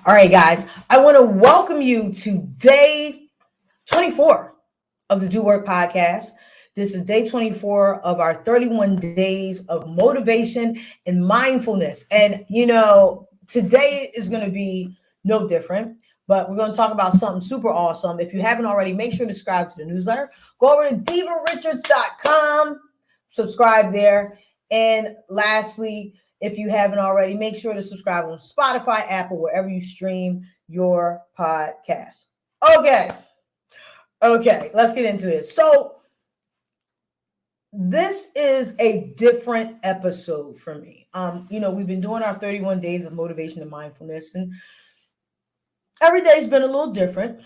All right, guys, I want to welcome you to day 24 of the Do Work podcast. This is day 24 of our 31 days of motivation and mindfulness. And, today is going to be no different, but we're going to talk about something super awesome. If you haven't already, make sure to subscribe to the newsletter. Go over to divarichards.com, subscribe there. And lastly, if you haven't already, make sure to subscribe on Spotify, Apple, wherever you stream your podcast. Okay, let's get into this. So this is a different episode for me. We've been doing our 31 days of motivation and mindfulness, and every day's been a little different,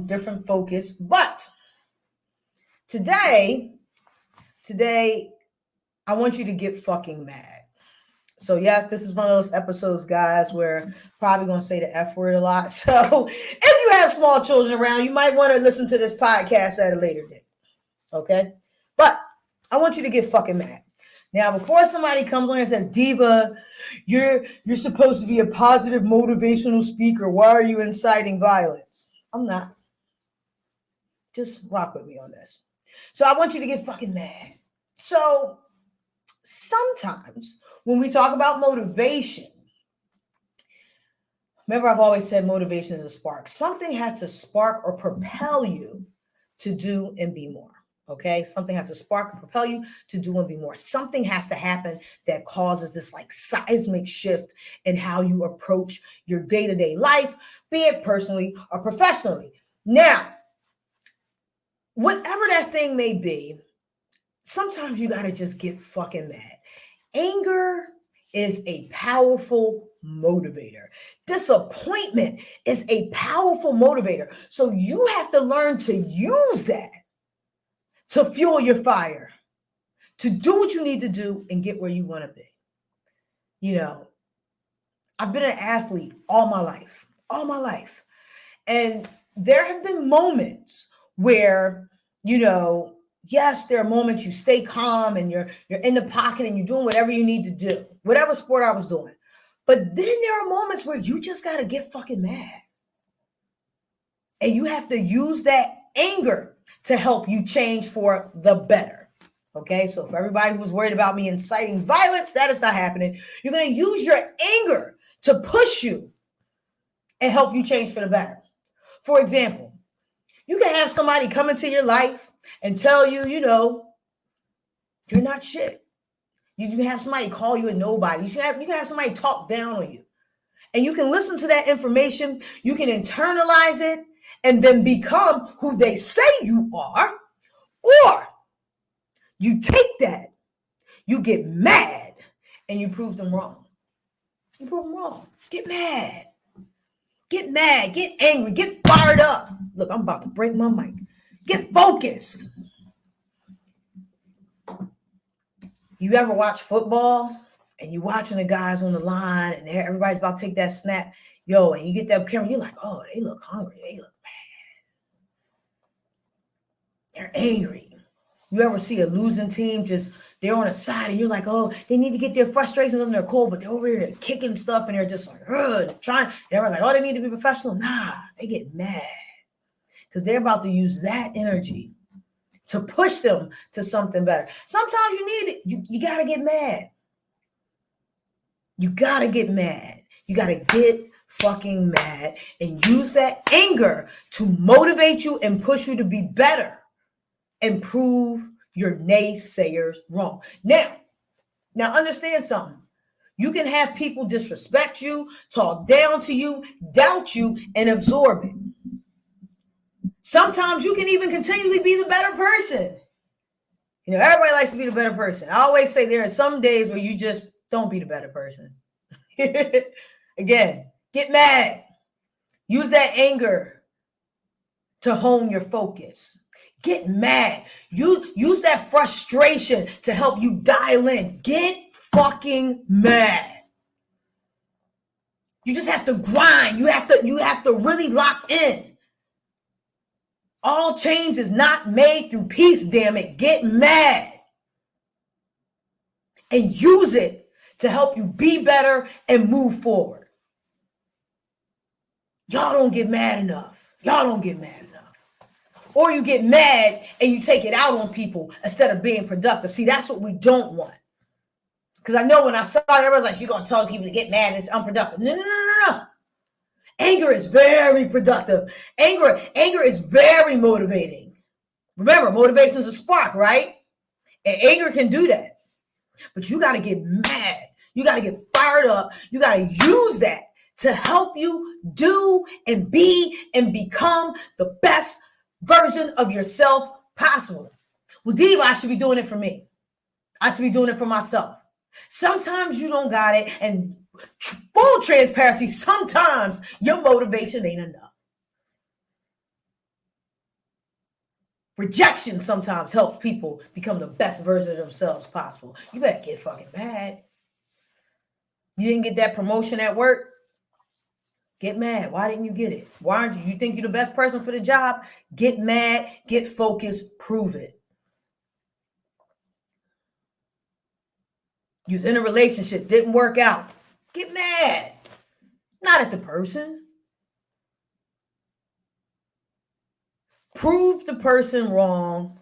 different focus. But today, I want you to get fucking mad. So yes, this is one of those episodes, guys, where I'm probably going to say the F word a lot. So if you have small children around, you might want to listen to this podcast at a later date. Okay? But I want you to get fucking mad. Now, before somebody comes on here and says, Diva, you're supposed to be a positive motivational speaker. Why are you inciting violence? I'm not. Just rock with me on this. So I want you to get fucking mad. So sometimes when we talk about motivation, remember I've always said motivation is a spark. Something has to spark or propel you to do and be more. Okay, something has to spark and propel you to do and be more. Something has to happen that causes this like seismic shift in how you approach your day-to-day life, be it personally or professionally. Now, whatever that thing may be, sometimes you got to just get fucking mad. Anger is a powerful motivator. Disappointment is a powerful motivator. So you have to learn to use that to fuel your fire, to do what you need to do and get where you want to be. I've been an athlete all my life. And there have been moments where, yes, there are moments you stay calm and you're in the pocket and you're doing whatever you need to do, whatever sport I was doing. But then there are moments where you just got to get fucking mad. And you have to use that anger to help you change for the better. Okay, so for everybody who's worried about me inciting violence, that is not happening. You're going to use your anger to push you and help you change for the better. For example, you can have somebody come into your life and tell you, you're not shit. You can have somebody call you a nobody. You can have somebody talk down on you. And you can listen to that information. You can internalize it and then become who they say you are. Or you take that, you get mad, and you prove them wrong. You prove them wrong. Get mad. Get mad. Get angry. Get fired up. Look, I'm about to break my mic. Get focused. You ever watch football and you're watching the guys on the line and everybody's about to take that snap? And you get that camera, you're like, oh, they look hungry. They look mad. They're angry. You ever see a losing team they're on a side and you're like, oh, they need to get their frustrations under their cool, but they're over here they're kicking stuff and they're just like, trying. And everyone's like, oh, they need to be professional. Nah, they get mad because they're about to use that energy to push them to something better. Sometimes you need it. You got to get mad. You got to get mad. You got to get fucking mad and use that anger to motivate you and push you to be better and prove your naysayers wrong. Now understand something. You can have people disrespect you, talk down to you, doubt you, and absorb it. Sometimes you can even continually be the better person. Everybody likes to be the better person. I always say there are some days where you just don't be the better person. Again, get mad. Use that anger to hone your focus. Get mad. Use that frustration to help you dial in. Get fucking mad. You just have to grind. You have to really lock in. All change is not made through peace, damn it. Get mad. And use it to help you be better and move forward. Y'all don't get mad enough. Y'all don't get mad enough. Or you get mad and you take it out on people instead of being productive. See, that's what we don't want. Because I know when I saw everybody's like, she's going to tell people to get mad and it's unproductive. No. Anger is very productive. Anger is very motivating. Remember, motivation is a spark, right? And anger can do that. But you got to get mad. You got to get fired up. You got to use that to help you do and be and become the best version of yourself possible. Well, Diva, I should be doing it for me. I should be doing it for myself. Sometimes you don't got it. And full transparency, sometimes your motivation ain't enough. Rejection sometimes helps people become the best version of themselves possible. You better get fucking mad. You didn't get that promotion at work? Get mad. Why didn't you get it? Why aren't you? You think you're the best person for the job? Get mad, get focused, prove it. You was in a relationship, didn't work out. Get mad. Not at the person. Prove the person wrong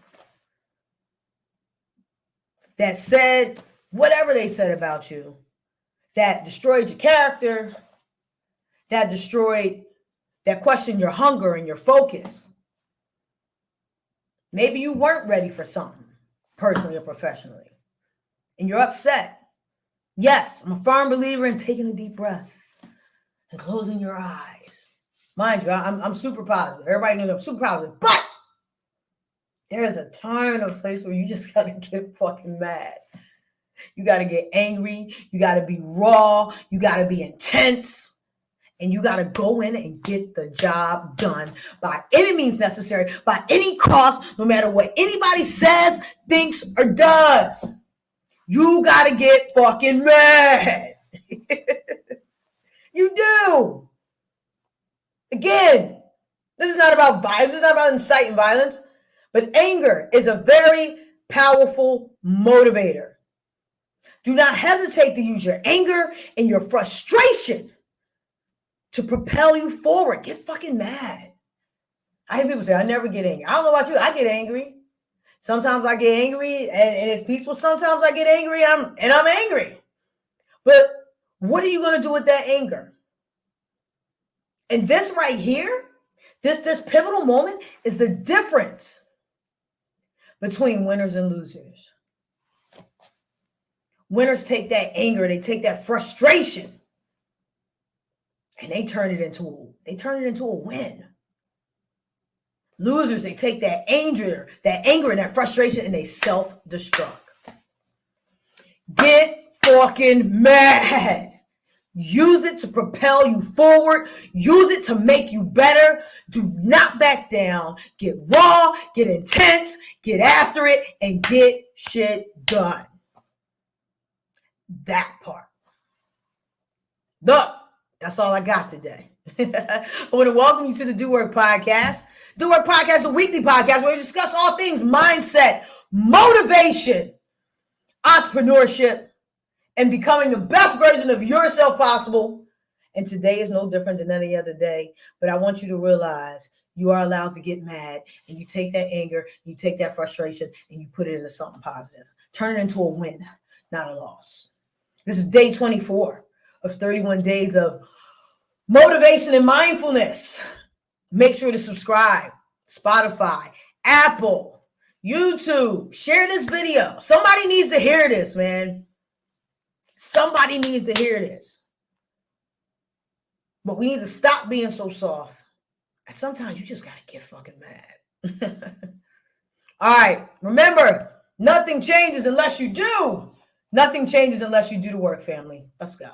that said whatever they said about you, that destroyed your character, that questioned your hunger and your focus. Maybe you weren't ready for something, personally or professionally, and you're upset. Yes, I'm a firm believer in taking a deep breath and closing your eyes. Mind you, I'm super positive. Everybody knows I'm super positive, but there's a time and a place where you just got to get fucking mad. You got to get angry. You got to be raw. You got to be intense. And you got to go in and get the job done by any means necessary, by any cost, no matter what anybody says, thinks, or does. You got to get fucking mad. You do. Again, this is not about violence. This is not about inciting violence. But anger is a very powerful motivator. Do not hesitate to use your anger and your frustration to propel you forward. Get fucking mad. I hear people say, I never get angry. I don't know about you. I get angry. Sometimes I get angry and it's peaceful. Sometimes I get angry and I'm angry. But what are you going to do with that anger? And this right here, this pivotal moment is the difference between winners and losers. Winners take that anger, they take that frustration, and they turn it into a win. Losers, they take that anger and that frustration, and they self-destruct. Get fucking mad. Use it to propel you forward. Use it to make you better. Do not back down. Get raw, get intense, get after it, and get shit done. That part. Look, that's all I got today. I want to welcome you to the Do Work Podcast. Do Work Podcast is a weekly podcast where we discuss all things mindset, motivation, entrepreneurship, and becoming the best version of yourself possible. And today is no different than any other day. But I want you to realize you are allowed to get mad, and you take that anger, you take that frustration, and you put it into something positive. Turn it into a win, not a loss. This is day 24 of 31 days of motivation and mindfulness. Make sure to subscribe. Spotify, Apple, YouTube. Share this video. Somebody needs to hear this, man. Somebody needs to hear this. But we need to stop being so soft. And sometimes you just got to get fucking mad. All right. Remember, nothing changes unless you do. Nothing changes unless you do the work, family. Let's go.